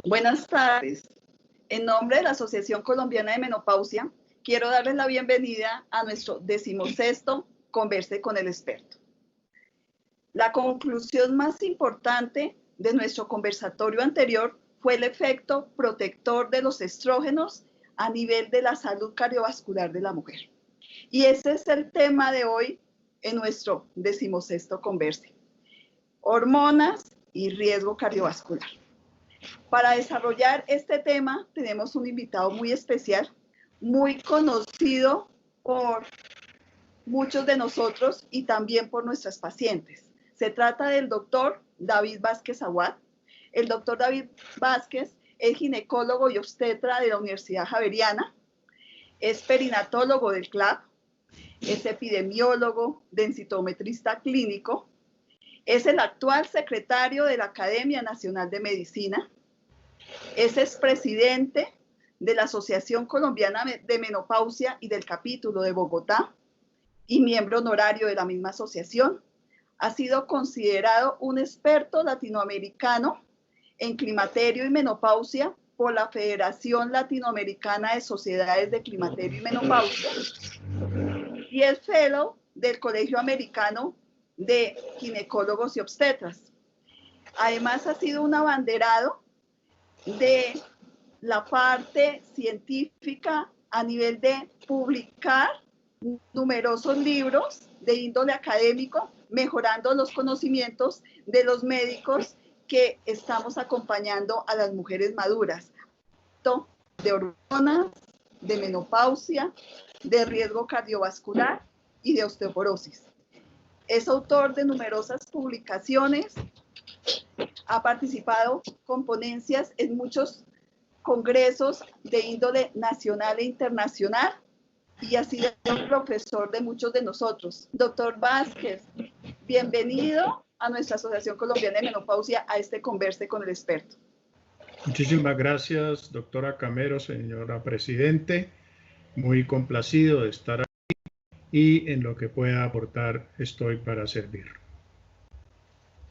Buenas tardes. En nombre de la Asociación Colombiana de Menopausia, quiero darles la bienvenida a nuestro 16º Converse con el Experto. La conclusión más importante de nuestro conversatorio anterior fue el efecto protector de los estrógenos a nivel de la salud cardiovascular de la mujer. Y ese es el tema de hoy en nuestro 16º Converse. Hormonas y riesgo cardiovascular. Para desarrollar este tema tenemos un invitado muy especial, muy conocido por muchos de nosotros y también por nuestras pacientes. Se trata del doctor David Vázquez Aguad. El doctor David Vázquez es ginecólogo y obstetra de la Universidad Javeriana, es perinatólogo del CLAP, es epidemiólogo, densitometrista clínico, es el actual secretario de la Academia Nacional de Medicina, es expresidente de la Asociación Colombiana de Menopausia y del capítulo de Bogotá y miembro honorario de la misma asociación. Ha sido considerado un experto latinoamericano en climaterio y menopausia por la Federación Latinoamericana de Sociedades de Climaterio y Menopausia y es fellow del Colegio Americano de Ginecólogos y Obstetras. Además, ha sido un abanderado de la parte científica a nivel de publicar numerosos libros de índole académico, mejorando los conocimientos de los médicos que estamos acompañando a las mujeres maduras, de hormonas, de menopausia, de riesgo cardiovascular y de osteoporosis. Es autor de numerosas publicaciones, ha participado con ponencias en muchos congresos de índole nacional e internacional y ha sido profesor de muchos de nosotros. Doctor Vázquez, bienvenido a nuestra Asociación Colombiana de Menopausia a este Converse con el Experto. Muchísimas gracias, doctora Camero, señora Presidente. Muy complacido de estar aquí y en lo que pueda aportar estoy para servir.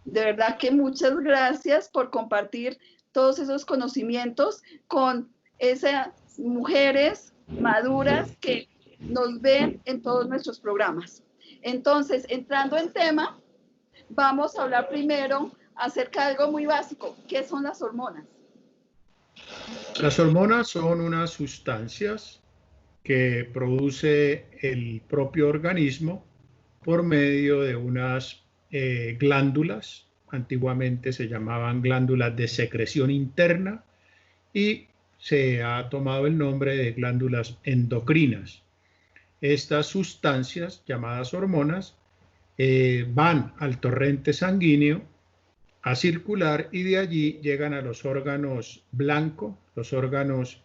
De verdad que muchas gracias por compartir todos esos conocimientos con esas mujeres maduras que nos ven en todos nuestros programas. Entonces, entrando en tema, vamos a hablar primero acerca de algo muy básico. ¿Qué son las hormonas? Las hormonas son unas sustancias que produce el propio organismo por medio de unas glándulas, antiguamente se llamaban glándulas de secreción interna y se ha tomado el nombre de glándulas endocrinas. Estas sustancias llamadas hormonas van al torrente sanguíneo a circular y de allí llegan a los órganos blancos, los órganos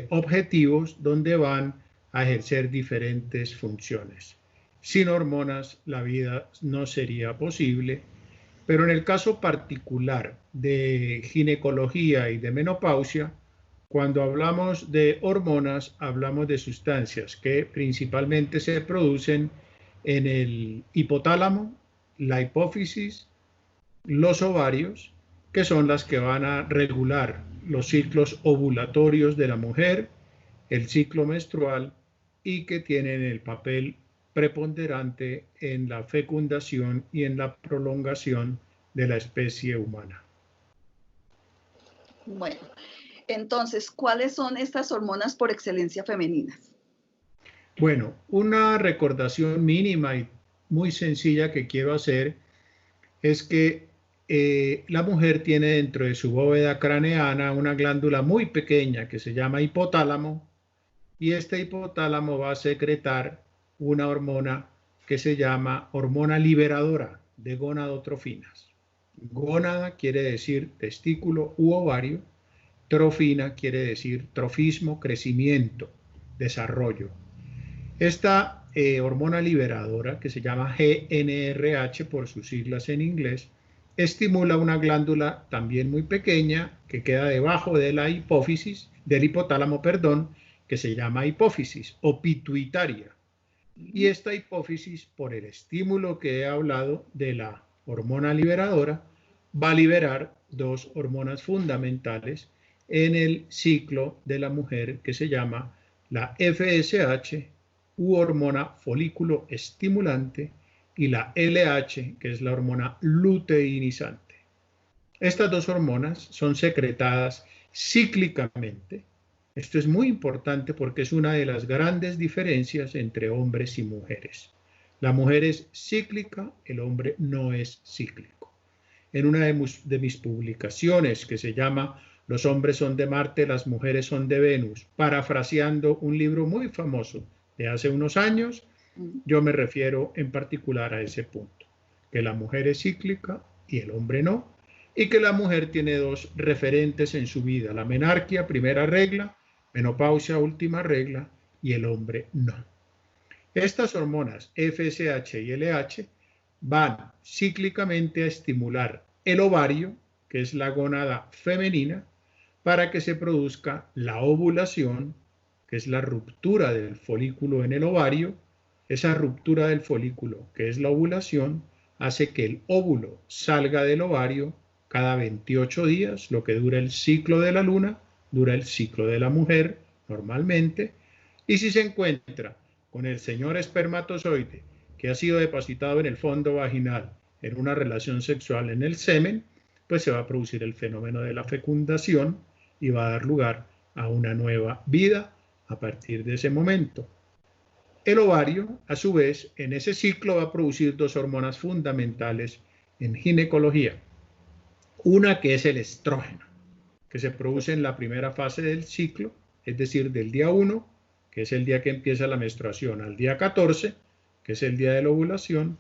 objetivos, donde van a ejercer diferentes funciones. Sin hormonas la vida no sería posible, pero en el caso particular de ginecología y de menopausia, cuando hablamos de hormonas, hablamos de sustancias que principalmente se producen en el hipotálamo, la hipófisis, los ovarios, que son las que van a regular los ciclos ovulatorios de la mujer, el ciclo menstrual y que tienen el papel preponderante en la fecundación y en la prolongación de la especie humana. Bueno, entonces, ¿cuáles son estas hormonas por excelencia femeninas? Bueno, una recordación mínima y muy sencilla que quiero hacer es que la mujer tiene dentro de su bóveda craneana una glándula muy pequeña que se llama hipotálamo y este hipotálamo va a secretar una hormona que se llama hormona liberadora de gonadotrofinas. Gónada quiere decir testículo u ovario, trofina quiere decir trofismo, crecimiento, desarrollo. Esta hormona liberadora, que se llama GnRH por sus siglas en inglés, estimula una glándula también muy pequeña que queda debajo de la hipófisis, del hipotálamo, perdón, que se llama hipófisis o pituitaria. Y esta hipófisis, por el estímulo que he hablado de la hormona liberadora, va a liberar dos hormonas fundamentales en el ciclo de la mujer que se llama la FSH, u hormona folículo estimulante, y la LH, que es la hormona luteinizante. Estas dos hormonas son secretadas cíclicamente. Esto es muy importante porque es una de las grandes diferencias entre hombres y mujeres. La mujer es cíclica, el hombre no es cíclico. En una de mis publicaciones que se llama Los hombres son de Marte, las mujeres son de Venus, parafraseando un libro muy famoso de hace unos años, yo me refiero en particular a ese punto, que la mujer es cíclica y el hombre no, y que la mujer tiene dos referentes en su vida, la menarquia, primera regla, menopausia, última regla, y el hombre no. Estas hormonas FSH y LH van cíclicamente a estimular el ovario, que es la gónada femenina, para que se produzca la ovulación, que es la ruptura del folículo en el ovario. Esa ruptura del folículo, que es la ovulación, hace que el óvulo salga del ovario cada 28 días, lo que dura el ciclo de la luna, dura el ciclo de la mujer normalmente, y si se encuentra con el señor espermatozoide que ha sido depositado en el fondo vaginal en una relación sexual en el semen, pues se va a producir el fenómeno de la fecundación y va a dar lugar a una nueva vida a partir de ese momento. El ovario, a su vez, en ese ciclo va a producir dos hormonas fundamentales en ginecología. Una que es el estrógeno, que se produce en la primera fase del ciclo, es decir, del día 1, que es el día que empieza la menstruación, al día 14, que es el día de la ovulación,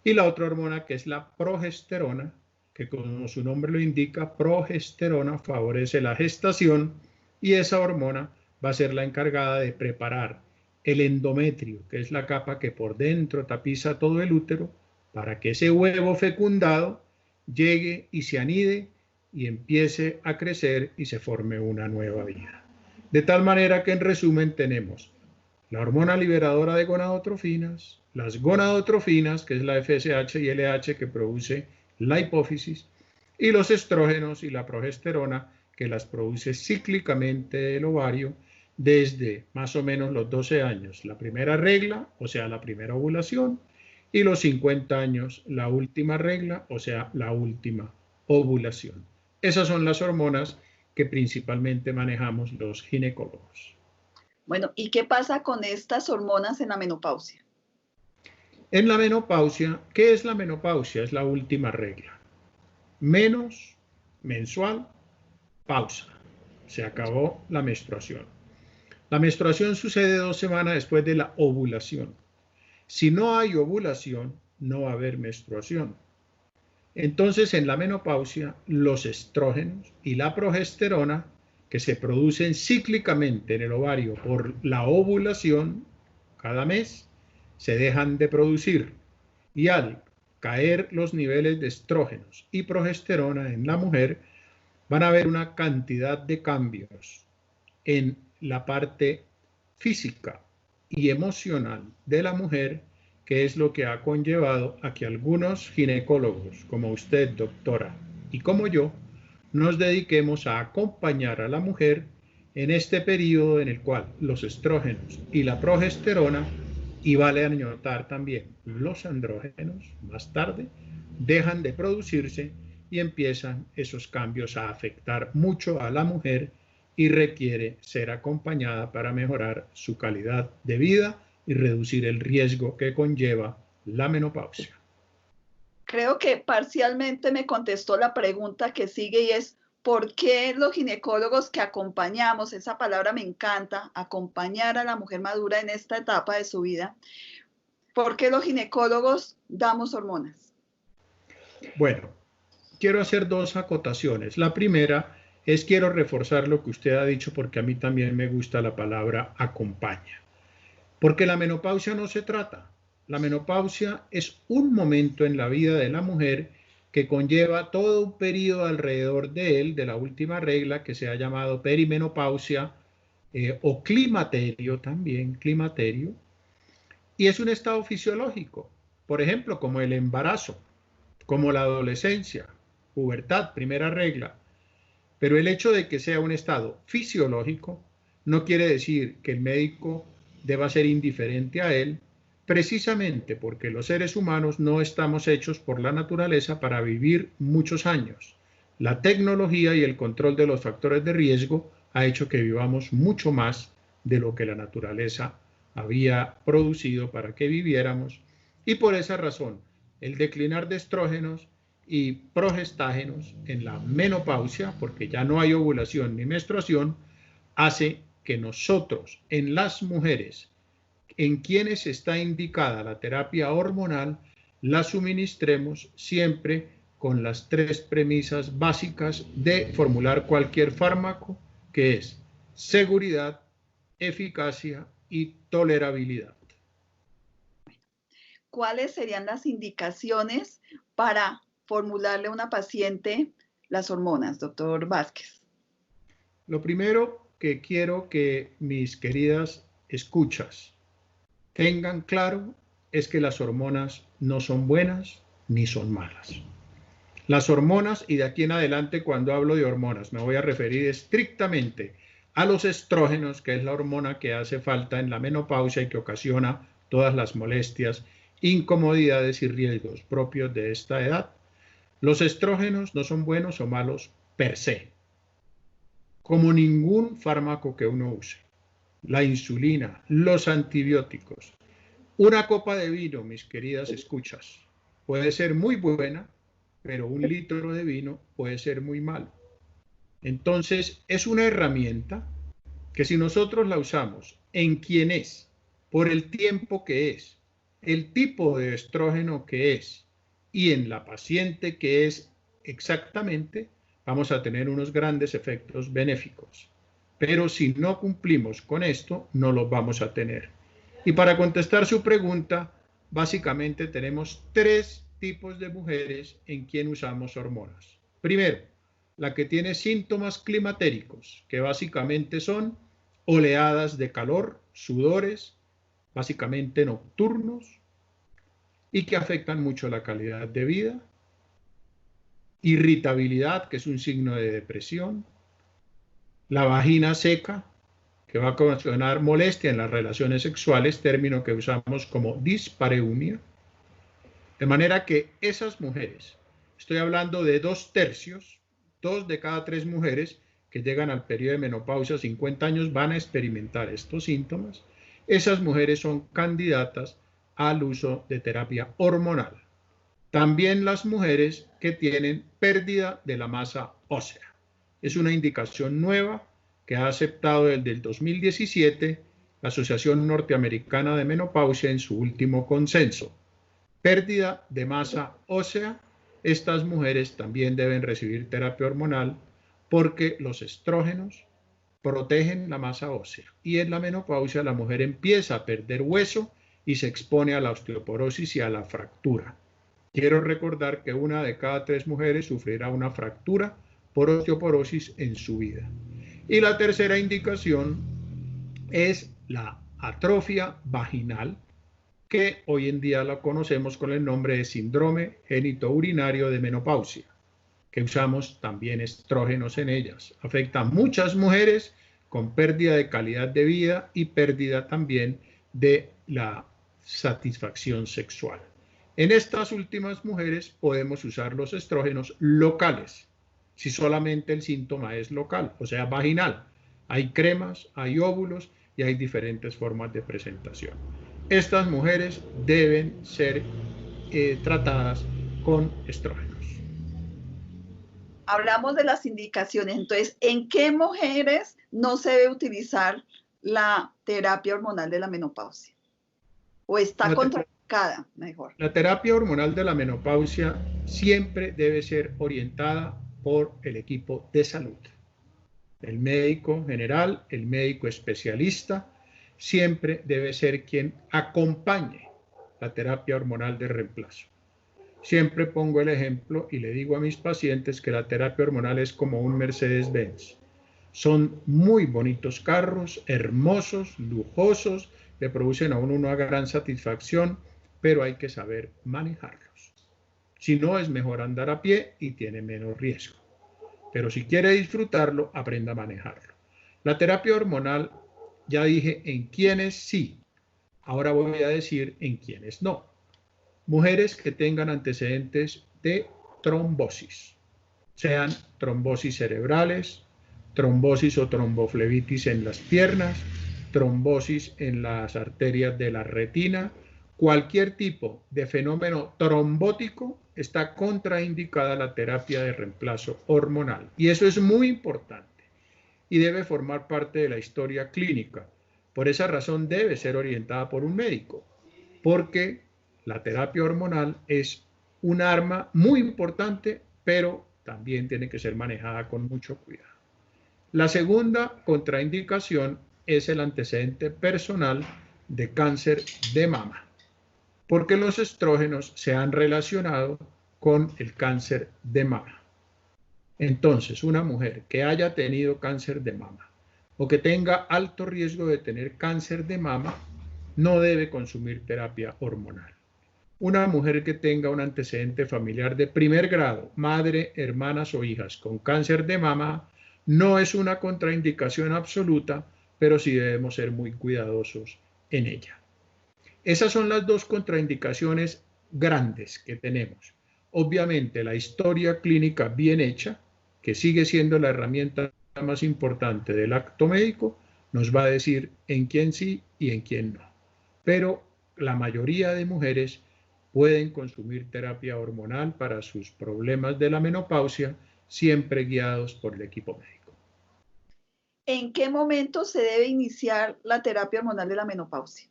y la otra hormona que es la progesterona, que como su nombre lo indica, progesterona favorece la gestación, y esa hormona va a ser la encargada de preparar el endometrio, que es la capa que por dentro tapiza todo el útero, para que ese huevo fecundado llegue y se anide y empiece a crecer y se forme una nueva vida. De tal manera que en resumen tenemos la hormona liberadora de gonadotrofinas, las gonadotrofinas, que es la FSH y LH que produce la hipófisis, y los estrógenos y la progesterona que las produce cíclicamente el ovario desde más o menos los 12 años, la primera regla, o sea, la primera ovulación, y los 50 años, la última regla, o sea, la última ovulación. Esas son las hormonas que principalmente manejamos los ginecólogos. Bueno, ¿y qué pasa con estas hormonas en la menopausia? En la menopausia, ¿qué es la menopausia? Es la última regla. Menos, mensual, pausa. Se acabó la menstruación. La menstruación sucede 2 semanas después de la ovulación. Si no hay ovulación, no va a haber menstruación. Entonces, en la menopausia, los estrógenos y la progesterona, que se producen cíclicamente en el ovario por la ovulación cada mes, se dejan de producir. Y al caer los niveles de estrógenos y progesterona en la mujer, van a haber una cantidad de cambios en la parte física y emocional de la mujer, que es lo que ha conllevado a que algunos ginecólogos, como usted, doctora, y como yo, nos dediquemos a acompañar a la mujer en este periodo en el cual los estrógenos y la progesterona, y vale anotar también los andrógenos más tarde, dejan de producirse y empiezan esos cambios a afectar mucho a la mujer y requiere ser acompañada para mejorar su calidad de vida y reducir el riesgo que conlleva la menopausia. Creo que parcialmente me contestó la pregunta que sigue y es, ¿por qué los ginecólogos que acompañamos, esa palabra me encanta, acompañar a la mujer madura en esta etapa de su vida, ¿por qué los ginecólogos damos hormonas? Bueno, quiero hacer dos acotaciones. La primera es quiero reforzar lo que usted ha dicho porque a mí también me gusta la palabra acompaña. Porque la menopausia no se trata. La menopausia es un momento en la vida de la mujer que conlleva todo un periodo alrededor de él, de la última regla, que se ha llamado perimenopausia o climaterio también, climaterio, y es un estado fisiológico, por ejemplo, como el embarazo, como la adolescencia, pubertad, primera regla. Pero el hecho de que sea un estado fisiológico no quiere decir que el médico deba ser indiferente a él, precisamente porque los seres humanos no estamos hechos por la naturaleza para vivir muchos años. La tecnología y el control de los factores de riesgo ha hecho que vivamos mucho más de lo que la naturaleza había producido para que viviéramos, y por esa razón el declinar de estrógenos y progestágenos en la menopausia, porque ya no hay ovulación ni menstruación, hace que nosotros, en las mujeres en quienes está indicada la terapia hormonal, la suministremos siempre con las 3 premisas básicas de formular cualquier fármaco, que es seguridad, eficacia y tolerabilidad. ¿Cuáles serían las indicaciones para formularle a una paciente las hormonas, doctor Vázquez? Lo primero que quiero que mis queridas escuchas tengan claro es que las hormonas no son buenas ni son malas. Las hormonas, y de aquí en adelante cuando hablo de hormonas me voy a referir estrictamente a los estrógenos, que es la hormona que hace falta en la menopausia y que ocasiona todas las molestias, incomodidades y riesgos propios de esta edad. Los estrógenos no son buenos o malos per se, como ningún fármaco que uno use. La insulina, los antibióticos. Una copa de vino, mis queridas escuchas, puede ser muy buena, pero un litro de vino puede ser muy malo. Entonces, es una herramienta que si nosotros la usamos en quien es, por el tiempo que es, el tipo de estrógeno que es y en la paciente que es exactamente, vamos a tener unos grandes efectos benéficos. Pero si no cumplimos con esto, no los vamos a tener. Y para contestar su pregunta, básicamente tenemos 3 tipos de mujeres en quien usamos hormonas. Primero, la que tiene síntomas climatéricos, que básicamente son oleadas de calor, sudores, básicamente nocturnos, y que afectan mucho la calidad de vida, irritabilidad, que es un signo de depresión, la vagina seca, que va a ocasionar molestia en las relaciones sexuales, término que usamos como dispareunia. De manera que esas mujeres, estoy hablando de 2/3, 2 de cada 3 mujeres que llegan al periodo de menopausia, 50 años, van a experimentar estos síntomas. Esas mujeres son candidatas al uso de terapia hormonal. También las mujeres que tienen pérdida de la masa ósea. Es una indicación nueva que ha aceptado desde el 2017 la Asociación Norteamericana de Menopausia en su último consenso. Pérdida de masa ósea, estas mujeres también deben recibir terapia hormonal porque los estrógenos protegen la masa ósea y en la menopausia la mujer empieza a perder hueso y se expone a la osteoporosis y a la fractura. Quiero recordar que 1 de cada 3 mujeres sufrirá una fractura por osteoporosis en su vida. Y la tercera indicación es la atrofia vaginal, que hoy en día la conocemos con el nombre de síndrome genitourinario de menopausia, que usamos también estrógenos en ellas. Afecta a muchas mujeres con pérdida de calidad de vida y pérdida también de la satisfacción sexual. En estas últimas mujeres podemos usar los estrógenos locales, si solamente el síntoma es local, o sea, vaginal. Hay cremas, hay óvulos y hay diferentes formas de presentación. Estas mujeres deben ser tratadas con estrógenos. Hablamos de las indicaciones, entonces, ¿en qué mujeres no se debe utilizar la terapia hormonal de la menopausia? ¿O está contraindicada, mejor? La terapia hormonal de la menopausia siempre debe ser orientada por el equipo de salud. El médico general, el médico especialista, siempre debe ser quien acompañe la terapia hormonal de reemplazo. Siempre pongo el ejemplo y le digo a mis pacientes que la terapia hormonal es como un Mercedes-Benz. Son muy bonitos carros, hermosos, lujosos, le producen a uno una gran satisfacción, pero hay que saber manejarlos. Si no, es mejor andar a pie y tiene menos riesgo. Pero si quiere disfrutarlo, aprenda a manejarlo. La terapia hormonal, ya dije en quiénes sí. Ahora voy a decir en quiénes no. Mujeres que tengan antecedentes de trombosis, sean trombosis cerebrales, trombosis o tromboflebitis en las piernas, trombosis en las arterias de la retina, cualquier tipo de fenómeno trombótico está contraindicada la terapia de reemplazo hormonal. Y eso es muy importante y debe formar parte de la historia clínica. Por esa razón debe ser orientada por un médico, porque la terapia hormonal es un arma muy importante, pero también tiene que ser manejada con mucho cuidado. La segunda contraindicación es el antecedente personal de cáncer de mama, porque los estrógenos se han relacionado con el cáncer de mama. Entonces, una mujer que haya tenido cáncer de mama o que tenga alto riesgo de tener cáncer de mama no debe consumir terapia hormonal. Una mujer que tenga un antecedente familiar de primer grado, madre, hermanas o hijas con cáncer de mama, no es una contraindicación absoluta, pero sí debemos ser muy cuidadosos en ella. Esas son las dos contraindicaciones grandes que tenemos. Obviamente, la historia clínica bien hecha, que sigue siendo la herramienta más importante del acto médico, nos va a decir en quién sí y en quién no. Pero la mayoría de mujeres pueden consumir terapia hormonal para sus problemas de la menopausia, siempre guiados por el equipo médico. ¿En qué momento se debe iniciar la terapia hormonal de la menopausia?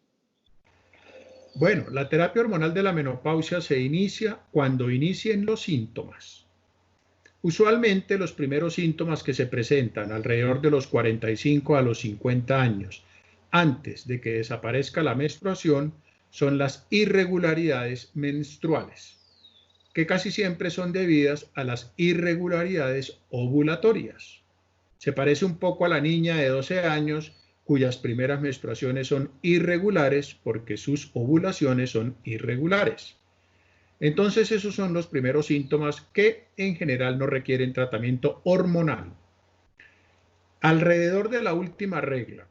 Bueno, la terapia hormonal de la menopausia se inicia cuando inicien los síntomas. Usualmente los primeros síntomas que se presentan alrededor de los 45 a los 50 años, antes de que desaparezca la menstruación, son las irregularidades menstruales, que casi siempre son debidas a las irregularidades ovulatorias. Se parece un poco a la niña de 12 años cuyas primeras menstruaciones son irregulares porque sus ovulaciones son irregulares. Entonces esos son los primeros síntomas que en general no requieren tratamiento hormonal. Alrededor de la última regla,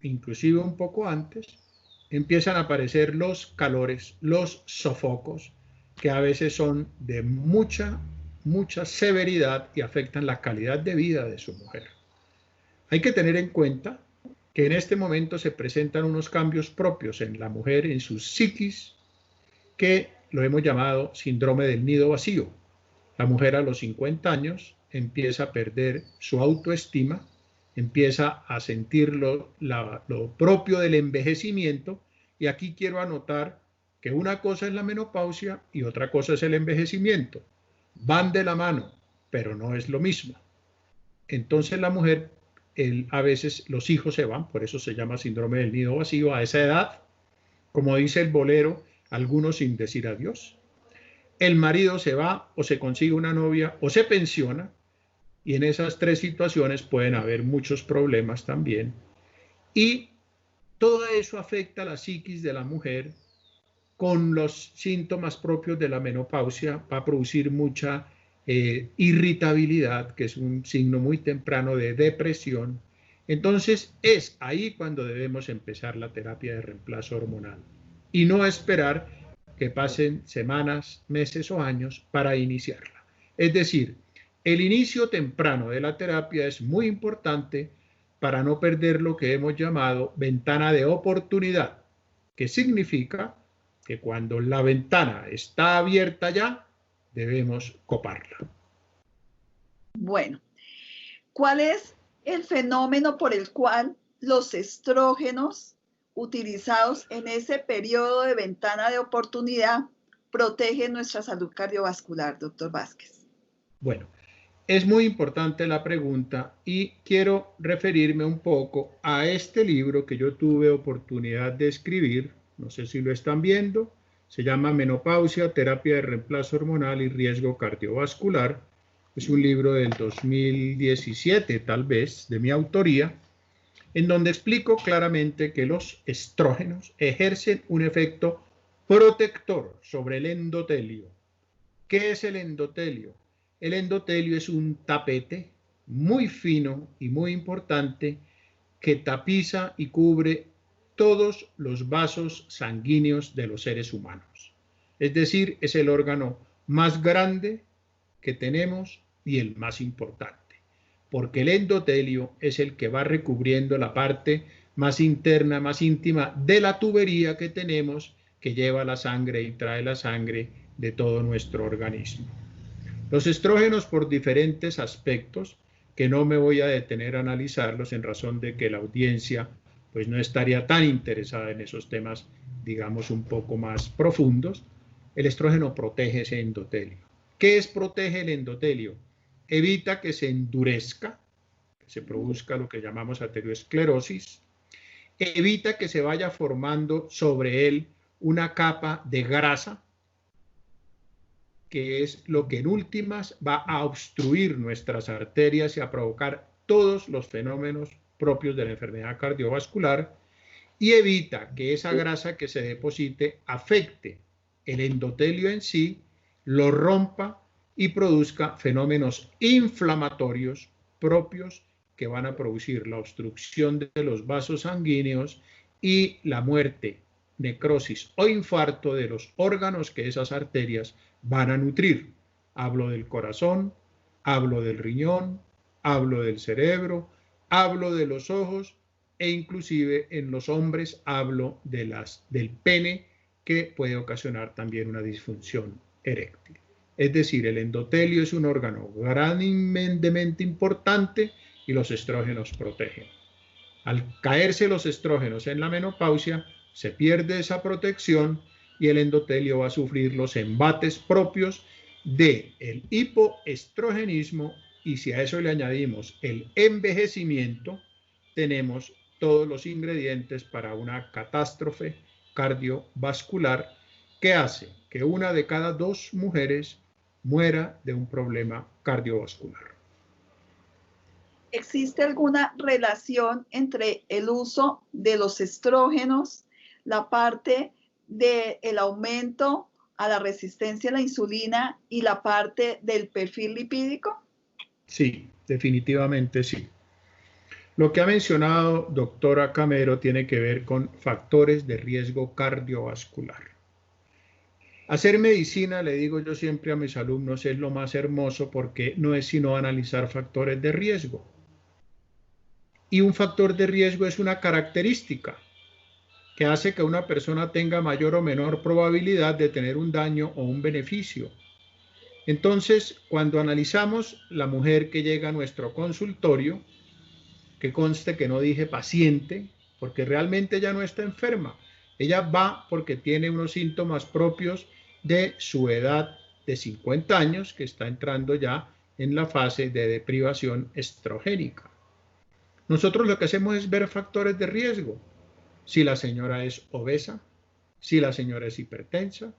inclusive un poco antes, empiezan a aparecer los calores, los sofocos, que a veces son de mucha severidad y afectan la calidad de vida de su mujer. Hay que tener en cuenta que en este momento se presentan unos cambios propios en la mujer, en su psiquis, que lo hemos llamado síndrome del nido vacío. La mujer a los 50 años empieza a perder su autoestima, empieza a sentir lo propio del envejecimiento, y aquí quiero anotar que una cosa es la menopausia y otra cosa es el envejecimiento. Van de la mano, pero no es lo mismo. Entonces la mujer, a veces los hijos se van, por eso se llama síndrome del nido vacío a esa edad, como dice el bolero, algunos sin decir adiós. El marido se va o se consigue una novia o se pensiona, y en esas tres situaciones pueden haber muchos problemas también. Y todo eso afecta a la psiquis de la mujer. Con los síntomas propios de la menopausia va a producir mucha irritabilidad, que es un signo muy temprano de depresión. Entonces es ahí cuando debemos empezar la terapia de reemplazo hormonal y no esperar que pasen semanas, meses o años para iniciarla. Es decir, el inicio temprano de la terapia es muy importante para no perder lo que hemos llamado ventana de oportunidad, que significa que cuando la ventana está abierta ya, debemos coparla. Bueno, ¿cuál es el fenómeno por el cual los estrógenos utilizados en ese periodo de ventana de oportunidad protegen nuestra salud cardiovascular, doctor Vázquez? Bueno, es muy importante la pregunta y quiero referirme un poco a este libro que yo tuve oportunidad de escribir. No sé si lo están viendo. Se llama Menopausia, terapia de reemplazo hormonal y riesgo cardiovascular. Es un libro del 2017, tal vez, de mi autoría, en donde explico claramente que los estrógenos ejercen un efecto protector sobre el endotelio, ¿Qué es el endotelio? El endotelio es un tapete muy fino y muy importante que tapiza y cubre todos los vasos sanguíneos de los seres humanos. Es decir, es el órgano más grande que tenemos y el más importante, porque el endotelio es el que va recubriendo la parte más interna, más íntima de la tubería que tenemos, que lleva la sangre y trae la sangre de todo nuestro organismo. Los estrógenos, por diferentes aspectos, que no me voy a detener a analizarlos en razón de que la audiencia pues no estaría tan interesada en esos temas, digamos, un poco más profundos. El estrógeno protege ese endotelio. ¿Qué es protege el endotelio? Evita que se endurezca, que se produzca lo que llamamos aterosclerosis, evita que se vaya formando sobre él una capa de grasa, que es lo que en últimas va a obstruir nuestras arterias y a provocar todos los fenómenos propios de la enfermedad cardiovascular, y evita que esa grasa que se deposite afecte el endotelio en sí, lo rompa y produzca fenómenos inflamatorios propios que van a producir la obstrucción de los vasos sanguíneos y la muerte, necrosis o infarto de los órganos que esas arterias van a nutrir. Hablo del corazón, hablo del riñón, hablo del cerebro, hablo de los ojos e inclusive en los hombres hablo del pene, que puede ocasionar también una disfunción eréctil. Es decir, el endotelio es un órgano grandemente importante y los estrógenos protegen. Al caerse los estrógenos en la menopausia, se pierde esa protección y el endotelio va a sufrir los embates propios del hipoestrogenismo, y si a eso le añadimos el envejecimiento, tenemos todos los ingredientes para una catástrofe cardiovascular que hace que una de cada 2 mujeres muera de un problema cardiovascular. ¿Existe alguna relación entre el uso de los estrógenos, la parte del aumento a la resistencia a la insulina y la parte del perfil lipídico? Sí, definitivamente sí. Lo que ha mencionado doctora Camero tiene que ver con factores de riesgo cardiovascular. Hacer medicina, le digo yo siempre a mis alumnos, es lo más hermoso porque no es sino analizar factores de riesgo. Y un factor de riesgo es una característica que hace que una persona tenga mayor o menor probabilidad de tener un daño o un beneficio. Entonces, cuando analizamos la mujer que llega a nuestro consultorio, que conste que no dije paciente, porque realmente ella no está enferma. Ella va porque tiene unos síntomas propios de su edad de 50 años, que está entrando ya en la fase de deprivación estrogénica. Nosotros lo que hacemos es ver factores de riesgo. Si la señora es obesa, si la señora es hipertensa,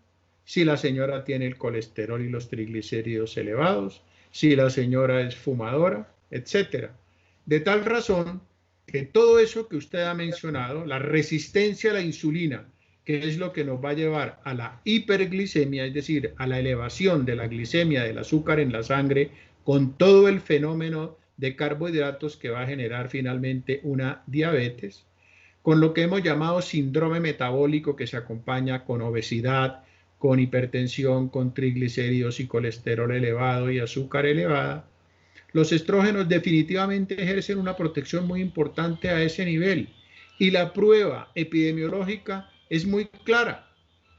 si la señora tiene el colesterol y los triglicéridos elevados, si la señora es fumadora, etcétera. De tal razón que todo eso que usted ha mencionado, la resistencia a la insulina, que es lo que nos va a llevar a la hiperglicemia, es decir, a la elevación de la glicemia del azúcar en la sangre, con todo el fenómeno de carbohidratos que va a generar finalmente una diabetes, con lo que hemos llamado síndrome metabólico, que se acompaña con obesidad, con hipertensión, con triglicéridos y colesterol elevado y azúcar elevada. Los estrógenos definitivamente ejercen una protección muy importante a ese nivel, y la prueba epidemiológica es muy clara.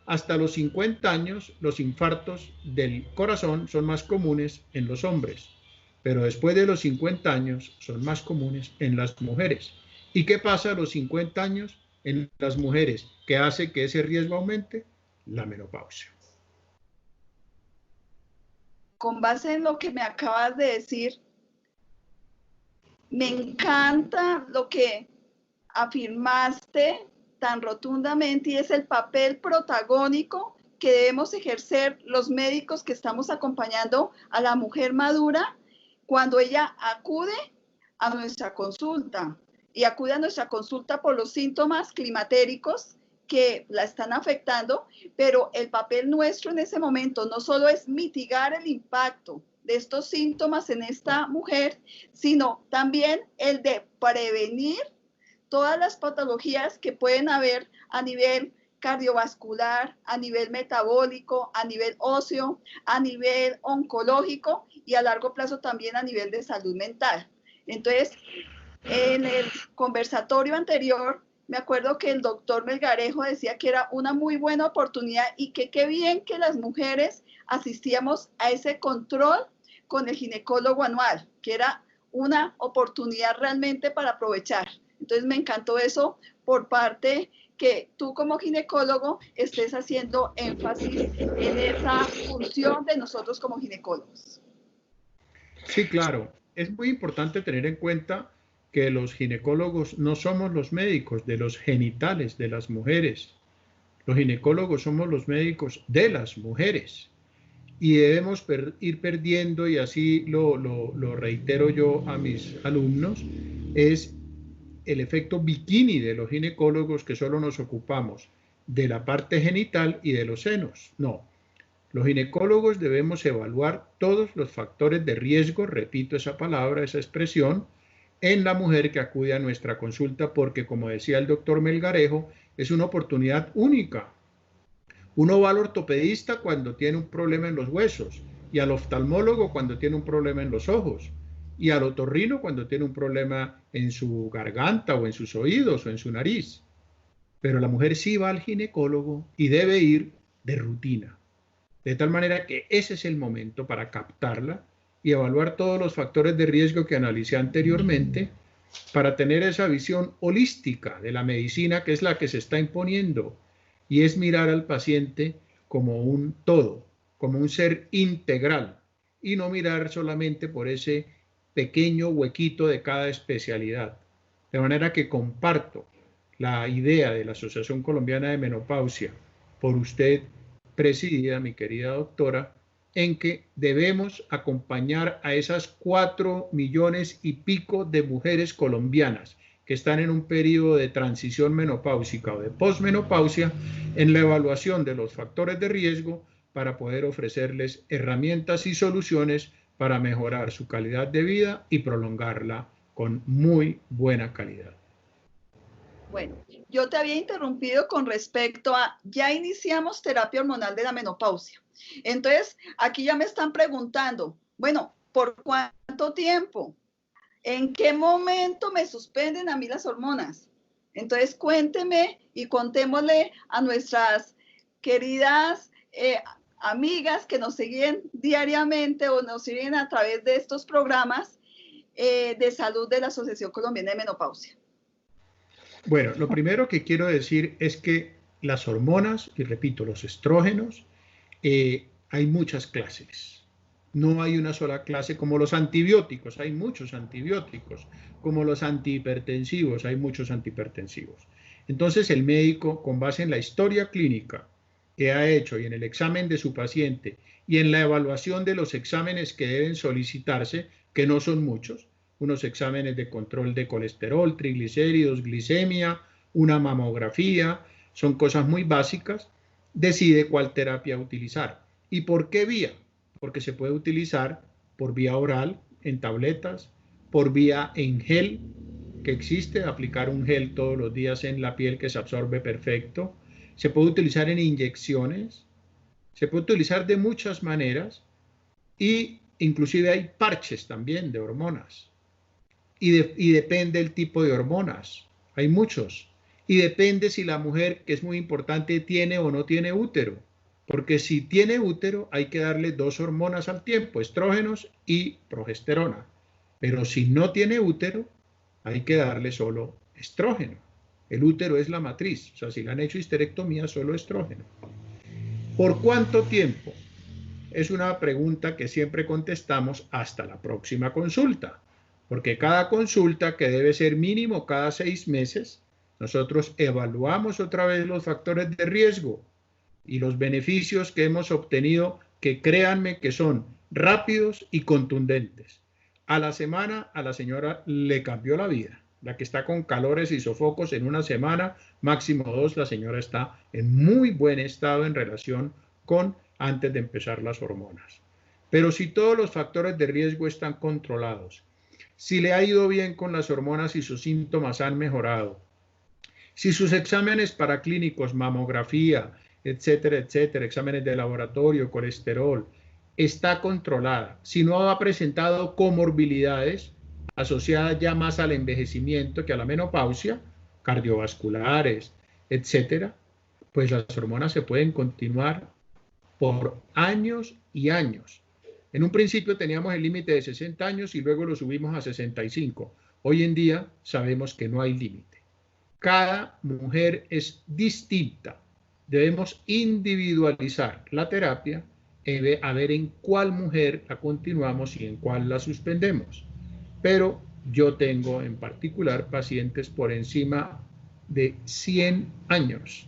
Hasta los 50 años los infartos del corazón son más comunes en los hombres, pero después de los 50 años son más comunes en las mujeres. ¿Y qué pasa a los 50 años en las mujeres? ¿Qué hace que ese riesgo aumente? La menopausia. Con base en lo que me acabas de decir, me encanta lo que afirmaste tan rotundamente, y es el papel protagónico que debemos ejercer los médicos que estamos acompañando a la mujer madura cuando ella acude a nuestra consulta, y acude a nuestra consulta por los síntomas climatéricos que la están afectando, pero el papel nuestro en ese momento no solo es mitigar el impacto de estos síntomas en esta mujer, sino también el de prevenir todas las patologías que pueden haber a nivel cardiovascular, a nivel metabólico, a nivel óseo, a nivel oncológico y a largo plazo también a nivel de salud mental. Entonces, en el conversatorio anterior, me acuerdo que el doctor Melgarejo decía que era una muy buena oportunidad y que qué bien que las mujeres asistíamos a ese control con el ginecólogo anual, que era una oportunidad realmente para aprovechar. Entonces me encantó eso por parte que tú como ginecólogo estés haciendo énfasis en esa función de nosotros como ginecólogos. Sí, claro. Es muy importante tener en cuenta que los ginecólogos no somos los médicos de los genitales de las mujeres. Los ginecólogos somos los médicos de las mujeres. Y debemos ir perdiendo, y así lo reitero yo a mis alumnos, es el efecto bikini de los ginecólogos, que solo nos ocupamos de la parte genital y de los senos. No, los ginecólogos debemos evaluar todos los factores de riesgo, repito esa palabra, esa expresión, en la mujer que acude a nuestra consulta, porque como decía el doctor Melgarejo, es una oportunidad única. Uno va al ortopedista cuando tiene un problema en los huesos, y al oftalmólogo cuando tiene un problema en los ojos, y al otorrino cuando tiene un problema en su garganta o en sus oídos o en su nariz. Pero la mujer sí va al ginecólogo y debe ir de rutina. De tal manera que ese es el momento para captarla y evaluar todos los factores de riesgo que analicé anteriormente, para tener esa visión holística de la medicina, que es la que se está imponiendo, y es mirar al paciente como un todo, como un ser integral, y no mirar solamente por ese pequeño huequito de cada especialidad. De manera que comparto la idea de la Asociación Colombiana de Menopausia, por usted presidida, mi querida doctora, en que debemos acompañar a esas 4 millones y pico de mujeres colombianas que están en un periodo de transición menopáusica o de posmenopausia, en la evaluación de los factores de riesgo, para poder ofrecerles herramientas y soluciones para mejorar su calidad de vida y prolongarla con muy buena calidad. Bueno, yo te había interrumpido con respecto a, ya iniciamos terapia hormonal de la menopausia. Entonces, aquí ya me están preguntando, bueno, ¿por cuánto tiempo? ¿En qué momento me suspenden a mí las hormonas? Entonces, cuénteme y contémosle a nuestras queridas amigas que nos siguen diariamente o nos siguen a través de estos programas de salud de la Asociación Colombiana de Menopausia. Bueno, lo primero que quiero decir es que las hormonas, y repito, los estrógenos, hay muchas clases. No hay una sola clase, como los antibióticos, hay muchos antibióticos, como los antihipertensivos, hay muchos antihipertensivos. Entonces el médico, con base en la historia clínica que ha hecho y en el examen de su paciente y en la evaluación de los exámenes que deben solicitarse, que no son muchos, unos exámenes de control de colesterol, triglicéridos, glicemia, una mamografía, son cosas muy básicas, decide cuál terapia utilizar. ¿Y por qué vía? Porque se puede utilizar por vía oral, en tabletas, por vía en gel, que existe, aplicar un gel todos los días en la piel que se absorbe perfecto. Se puede utilizar en inyecciones, se puede utilizar de muchas maneras, y inclusive hay parches también de hormonas. Y depende del tipo de hormonas, hay muchos. Y depende si la mujer, que es muy importante, tiene o no tiene útero. Porque si tiene útero, hay que darle 2 hormonas al tiempo, estrógenos y progesterona. Pero si no tiene útero, hay que darle solo estrógeno. El útero es la matriz, o sea, si le han hecho histerectomía, solo estrógeno. ¿Por cuánto tiempo? Es una pregunta que siempre contestamos hasta la próxima consulta. Porque cada consulta, que debe ser mínimo cada 6 meses, nosotros evaluamos otra vez los factores de riesgo y los beneficios que hemos obtenido, que créanme que son rápidos y contundentes. A la semana a la señora le cambió la vida, la que está con calores y sofocos en una semana, máximo 2, la señora está en muy buen estado en relación con antes de empezar las hormonas. Pero si todos los factores de riesgo están controlados, si le ha ido bien con las hormonas y sus síntomas han mejorado, si sus exámenes paraclínicos, mamografía, etcétera, etcétera, exámenes de laboratorio, colesterol, está controlada, si no ha presentado comorbilidades asociadas ya más al envejecimiento que a la menopausia, cardiovasculares, etcétera, pues las hormonas se pueden continuar por años y años. En un principio teníamos el límite de 60 años y luego lo subimos a 65. Hoy en día sabemos que no hay límite. Cada mujer es distinta. Debemos individualizar la terapia a ver en cuál mujer la continuamos y en cuál la suspendemos. Pero yo tengo en particular pacientes por encima de 100 años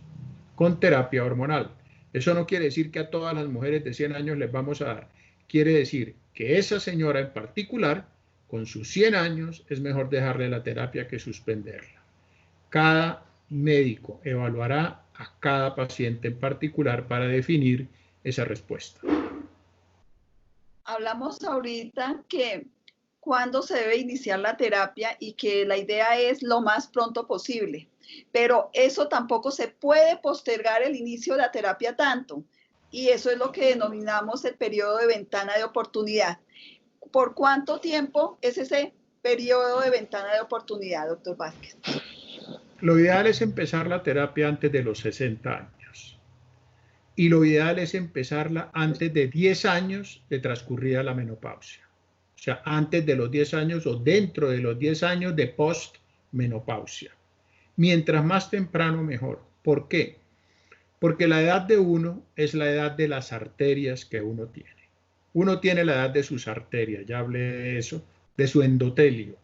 con terapia hormonal. Eso no quiere decir que a todas las mujeres de 100 años les vamos a dar. Quiere decir que esa señora en particular, con sus 100 años, es mejor dejarle la terapia que suspenderla. Cada médico evaluará a cada paciente en particular para definir esa respuesta. Hablamos ahorita que cuándo se debe iniciar la terapia y que la idea es lo más pronto posible, pero eso tampoco se puede postergar el inicio de la terapia tanto, y eso es lo que denominamos el periodo de ventana de oportunidad. ¿Por cuánto tiempo es ese periodo de ventana de oportunidad, doctor Vázquez? Lo ideal es empezar la terapia antes de los 60 años. Y lo ideal es empezarla antes de 10 años de transcurrida la menopausia. O sea, antes de los 10 años o dentro de los 10 años de post-menopausia. Mientras más temprano, mejor. ¿Por qué? Porque la edad de uno es la edad de las arterias que uno tiene. Uno tiene la edad de sus arterias, ya hablé de eso, de su endotelio.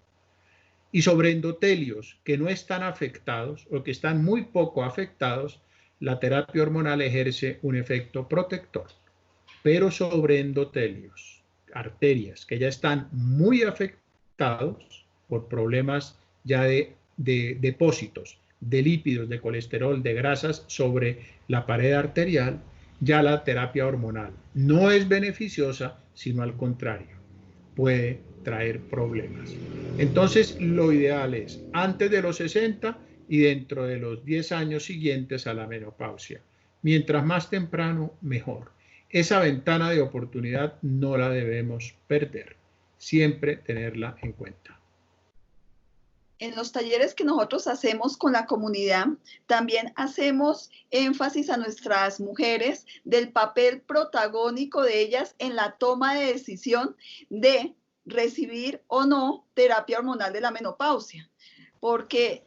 Y sobre endotelios que no están afectados o que están muy poco afectados, la terapia hormonal ejerce un efecto protector. Pero sobre endotelios, arterias que ya están muy afectados por problemas ya de depósitos de lípidos, de colesterol, de grasas sobre la pared arterial, ya la terapia hormonal no es beneficiosa, sino al contrario, puede traer problemas. Entonces, lo ideal es antes de los 60 y dentro de los 10 años siguientes a la menopausia. Mientras más temprano, mejor. Esa ventana de oportunidad no la debemos perder. Siempre tenerla en cuenta. En los talleres que nosotros hacemos con la comunidad, también hacemos énfasis a nuestras mujeres del papel protagónico de ellas en la toma de decisión de recibir o no terapia hormonal de la menopausia, porque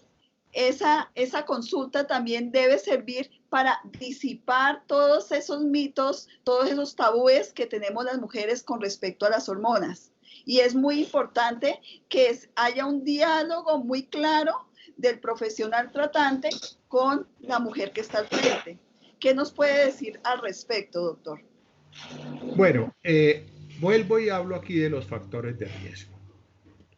esa consulta también debe servir para disipar todos esos mitos, todos esos tabúes que tenemos las mujeres con respecto a las hormonas. Y es muy importante que haya un diálogo muy claro del profesional tratante con la mujer que está al frente. ¿Qué nos puede decir al respecto, doctor? Bueno, vuelvo y hablo aquí de los factores de riesgo.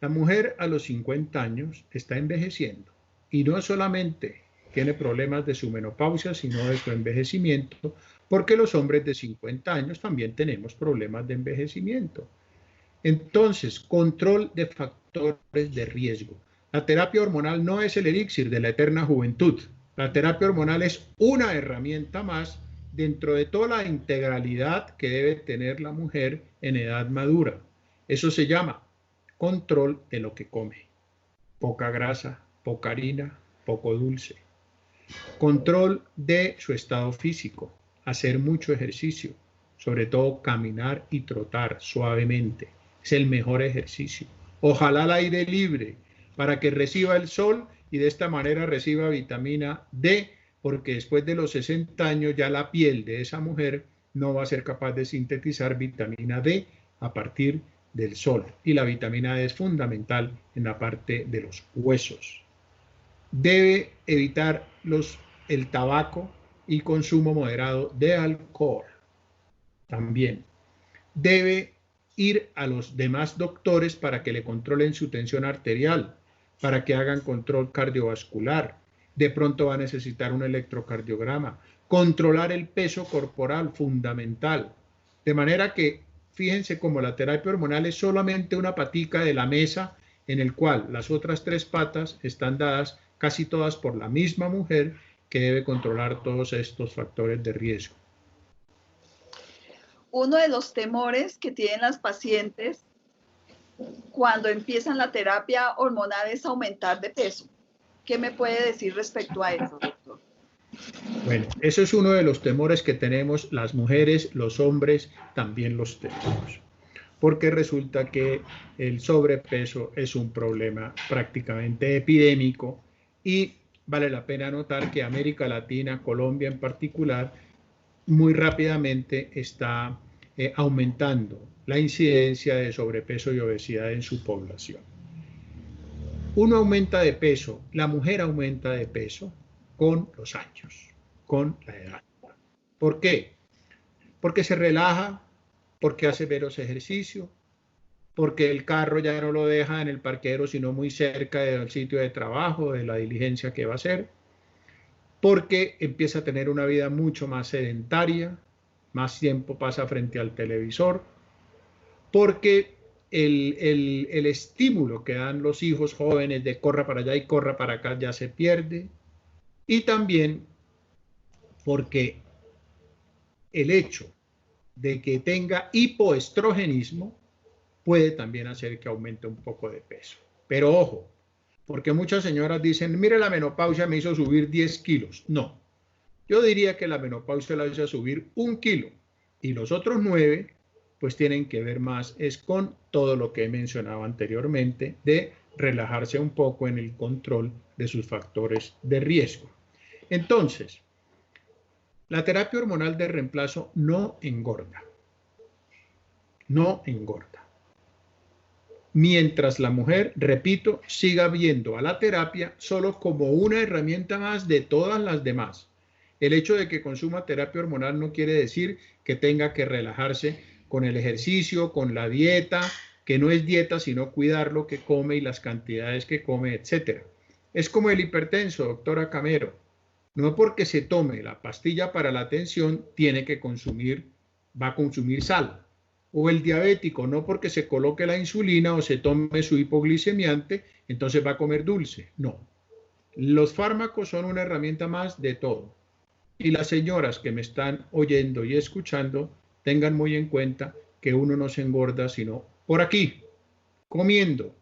La mujer a los 50 años está envejeciendo y no solamente tiene problemas de su menopausia, sino de su envejecimiento, porque los hombres de 50 años también tenemos problemas de envejecimiento. Entonces, control de factores de riesgo. La terapia hormonal no es el elixir de la eterna juventud. La terapia hormonal es una herramienta más dentro de toda la integralidad que debe tener la mujer en edad madura. Eso se llama control de lo que come. Poca grasa, poca harina, poco dulce. Control de su estado físico. Hacer mucho ejercicio, sobre todo caminar y trotar suavemente. Es el mejor ejercicio. Ojalá al aire libre para que reciba el sol y de esta manera reciba vitamina D, porque después de los 60 años ya la piel de esa mujer no va a ser capaz de sintetizar vitamina D a partir del sol. Y la vitamina D es fundamental en la parte de los huesos. Debe evitar el tabaco y consumo moderado de alcohol. También debe ir a los demás doctores para que le controlen su tensión arterial, para que hagan control cardiovascular. De pronto va a necesitar un electrocardiograma. Controlar el peso corporal, fundamental. De manera que, fíjense como la terapia hormonal es solamente una patica de la mesa en el cual las otras 3 patas están dadas casi todas por la misma mujer que debe controlar todos estos factores de riesgo. Uno de los temores que tienen las pacientes cuando empiezan la terapia hormonal es aumentar de peso. ¿Qué me puede decir respecto a eso, doctor? Bueno, eso es uno de los temores que tenemos las mujeres, los hombres también los tenemos. Porque resulta que el sobrepeso es un problema prácticamente epidémico y vale la pena notar que América Latina, Colombia en particular, muy rápidamente está aumentando la incidencia de sobrepeso y obesidad en su población. Uno aumenta de peso, la mujer aumenta de peso con los años, con la edad. ¿Por qué? Porque se relaja, porque hace menos ejercicio, porque el carro ya no lo deja en el parqueadero, sino muy cerca del sitio de trabajo, de la diligencia que va a hacer, porque empieza a tener una vida mucho más sedentaria, más tiempo pasa frente al televisor, porque el estímulo que dan los hijos jóvenes de corra para allá y corra para acá ya se pierde, y también porque el hecho de que tenga hipoestrogenismo puede también hacer que aumente un poco de peso. Pero ojo, porque muchas señoras dicen, mire, la menopausia me hizo subir 10 kilos. No, yo diría que la menopausia la hizo subir 1 kilo y los otros 9 pues tienen que ver más es con todo lo que he mencionado anteriormente de relajarse un poco en el control de sus factores de riesgo. Entonces, la terapia hormonal de reemplazo no engorda. No engorda. Mientras la mujer, repito, siga viendo a la terapia solo como una herramienta más de todas las demás. El hecho de que consuma terapia hormonal no quiere decir que tenga que relajarse con el ejercicio, con la dieta, que no es dieta, sino cuidar lo que come y las cantidades que come, etc. Es como el hipertenso, doctora Camero. No porque se tome la pastilla para la tensión, tiene que va a consumir sal. O el diabético, no porque se coloque la insulina o se tome su hipoglicemiante, entonces va a comer dulce. No. Los fármacos son una herramienta más de todo. Y las señoras que me están oyendo y escuchando, tengan muy en cuenta que uno no se engorda, sino por aquí, comiendo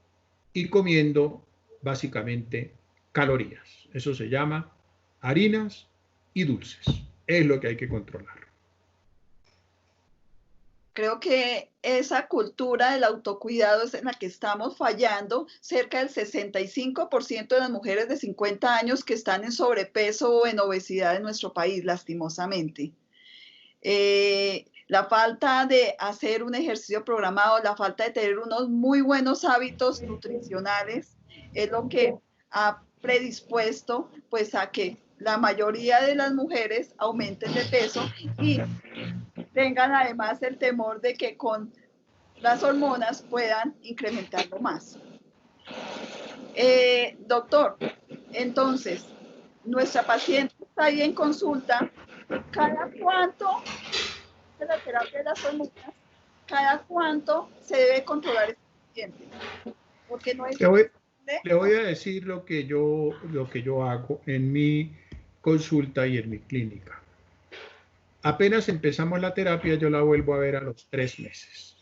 y comiendo básicamente calorías. Eso se llama harinas y dulces. Es lo que hay que controlar. Creo que esa cultura del autocuidado es en la que estamos fallando. Cerca del 65% de las mujeres de 50 años que están en sobrepeso o en obesidad en nuestro país, lastimosamente. La falta de hacer un ejercicio programado, la falta de tener unos muy buenos hábitos nutricionales es lo que ha predispuesto pues a que la mayoría de las mujeres aumenten de peso y tengan además el temor de que con las hormonas puedan incrementarlo más. Doctor, entonces, nuestra paciente está ahí en consulta. ¿Cada cuánto de la terapia de las hormonas, cada cuánto se debe controlar este paciente? Porque no es... Le voy a decir lo que yo hago en mi consulta y en mi clínica. Apenas empezamos la terapia, yo la vuelvo a ver a los 3 meses.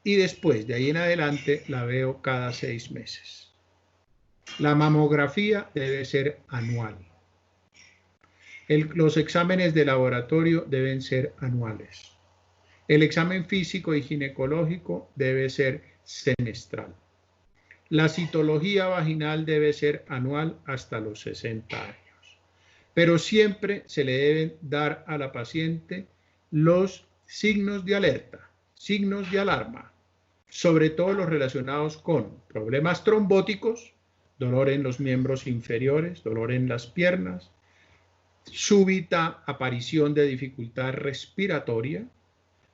Y después, de ahí en adelante, la veo cada 6 meses. La mamografía debe ser anual. Los exámenes de laboratorio deben ser anuales. El examen físico y ginecológico debe ser semestral. La citología vaginal debe ser anual hasta los 60 años. Pero siempre se le deben dar a la paciente los signos de alerta, signos de alarma, sobre todo los relacionados con problemas trombóticos, dolor en los miembros inferiores, dolor en las piernas, súbita aparición de dificultad respiratoria,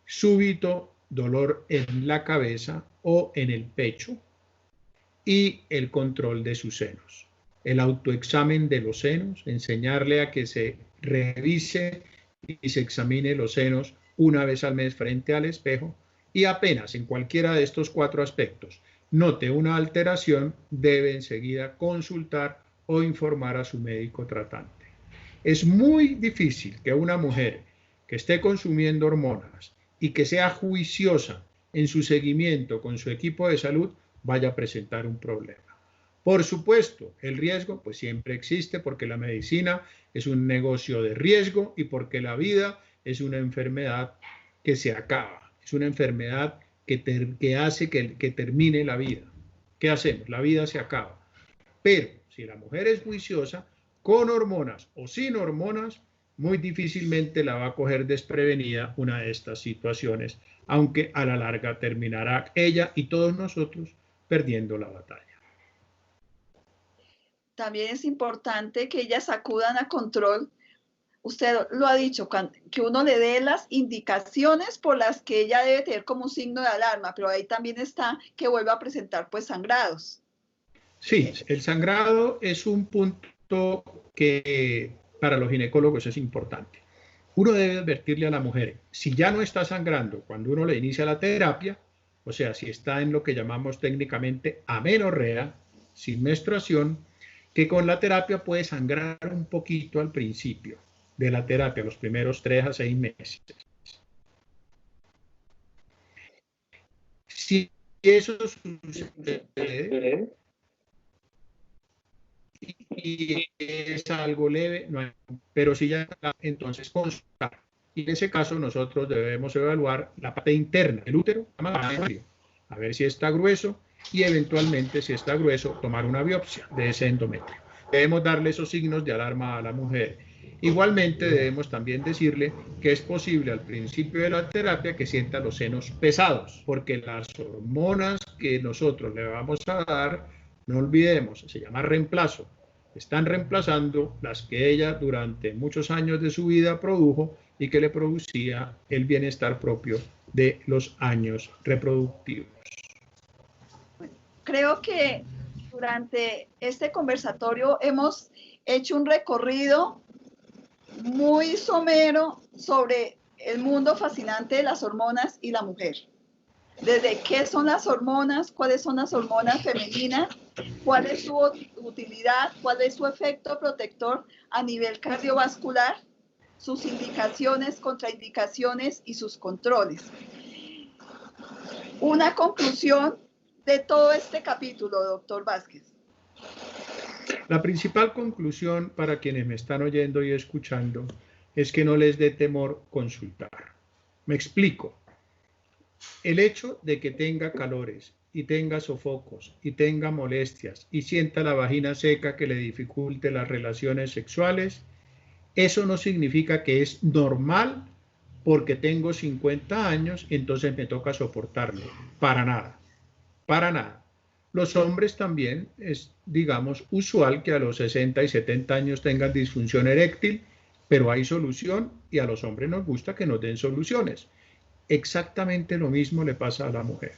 súbito dolor en la cabeza o en el pecho, y el control de sus senos. El autoexamen de los senos, enseñarle a que se revise y se examine los senos una vez al mes frente al espejo, y apenas en cualquiera de estos 4 aspectos note una alteración, debe enseguida consultar o informar a su médico tratante. Es muy difícil que una mujer que esté consumiendo hormonas y que sea juiciosa en su seguimiento con su equipo de salud vaya a presentar un problema. Por supuesto, el riesgo pues siempre existe porque la medicina es un negocio de riesgo y porque la vida es una enfermedad que se acaba, es una enfermedad que hace que termine la vida. ¿Qué hacemos? La vida se acaba. Pero si la mujer es juiciosa, con hormonas o sin hormonas, muy difícilmente la va a coger desprevenida una de estas situaciones, aunque a la larga terminará ella y todos nosotros perdiendo la batalla. También es importante que ellas acudan a control. Usted lo ha dicho, que uno le dé las indicaciones por las que ella debe tener como un signo de alarma, pero ahí también está que vuelva a presentar pues sangrados. Sí, el sangrado es un punto que para los ginecólogos es importante. Uno debe advertirle a la mujer, si ya no está sangrando cuando uno le inicia la terapia, o sea, si está en lo que llamamos técnicamente amenorrea, sin menstruación, que con la terapia puede sangrar un poquito al principio de la terapia, los primeros 3 a 6 meses. Si eso sucede y es algo leve, no hay, pero si ya entonces consultar. Y en ese caso nosotros debemos evaluar la parte interna del útero, a ver si está grueso y eventualmente si está grueso tomar una biopsia de ese endometrio. Debemos darle esos signos de alarma a la mujer. Igualmente debemos también decirle que es posible al principio de la terapia que sienta los senos pesados, porque las hormonas que nosotros le vamos a dar, no olvidemos, se llama reemplazo, están reemplazando las que ella durante muchos años de su vida produjo y que le producía el bienestar propio de los años reproductivos. Creo que durante este conversatorio hemos hecho un recorrido muy somero sobre el mundo fascinante de las hormonas y la mujer. Desde qué son las hormonas, cuáles son las hormonas femeninas, cuál es su utilidad, cuál es su efecto protector a nivel cardiovascular, sus indicaciones, contraindicaciones y sus controles. Una conclusión de todo este capítulo, doctor Vázquez. La principal conclusión para quienes me están oyendo y escuchando es que no les dé temor consultar. Me explico. El hecho de que tenga calores y tenga sofocos y tenga molestias y sienta la vagina seca que le dificulte las relaciones sexuales, eso no significa que es normal porque tengo 50 años y entonces me toca soportarlo. Para nada, para nada. Los hombres también es, digamos, usual que a los 60 y 70 años tengan disfunción eréctil, pero hay solución y a los hombres nos gusta que nos den soluciones. Exactamente lo mismo le pasa a la mujer.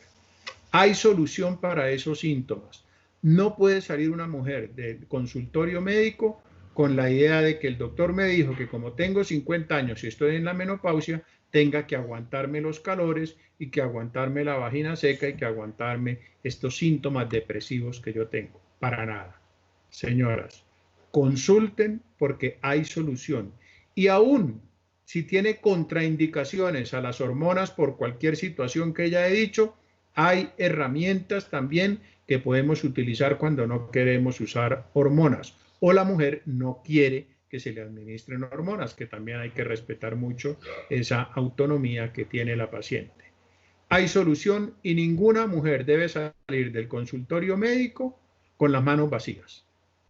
Hay solución para esos síntomas. No puede salir una mujer del consultorio médico con la idea de que el doctor me dijo que como tengo 50 años y estoy en la menopausia, tenga que aguantarme los calores y que aguantarme la vagina seca y que aguantarme estos síntomas depresivos que yo tengo. Para nada. Señoras, consulten porque hay solución. Y aún si tiene contraindicaciones a las hormonas por cualquier situación que ya he dicho, hay herramientas también que podemos utilizar cuando no queremos usar hormonas o la mujer no quiere que se le administren hormonas, que también hay que respetar mucho esa autonomía que tiene la paciente. Hay solución y ninguna mujer debe salir del consultorio médico con las manos vacías.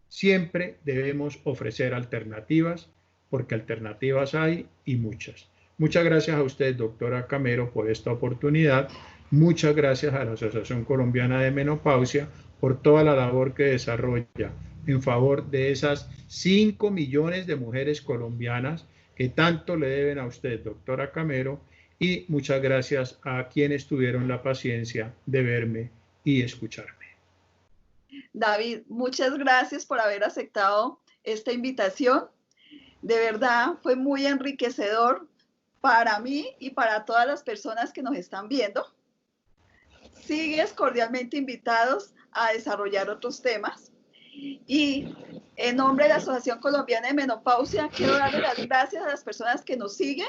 Siempre debemos ofrecer alternativas porque alternativas hay y muchas. Muchas gracias a usted, doctora Camero, por esta oportunidad. Muchas gracias a la Asociación Colombiana de Menopausia por toda la labor que desarrolla en favor de esas 5 millones de mujeres colombianas que tanto le deben a usted, doctora Camero, y muchas gracias a quienes tuvieron la paciencia de verme y escucharme. David, muchas gracias por haber aceptado esta invitación. De verdad, fue muy enriquecedor para mí y para todas las personas que nos están viendo. Sigues cordialmente invitados a desarrollar otros temas. Y en nombre de la Asociación Colombiana de Menopausia, quiero darle las gracias a las personas que nos siguen.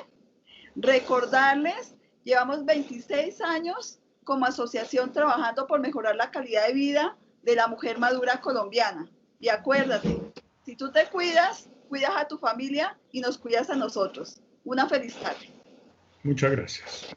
Recordarles, llevamos 26 años como asociación trabajando por mejorar la calidad de vida de la mujer madura colombiana. Y acuérdate, si tú te cuidas, cuidas a tu familia y nos cuidas a nosotros. Una feliz tarde. Muchas gracias.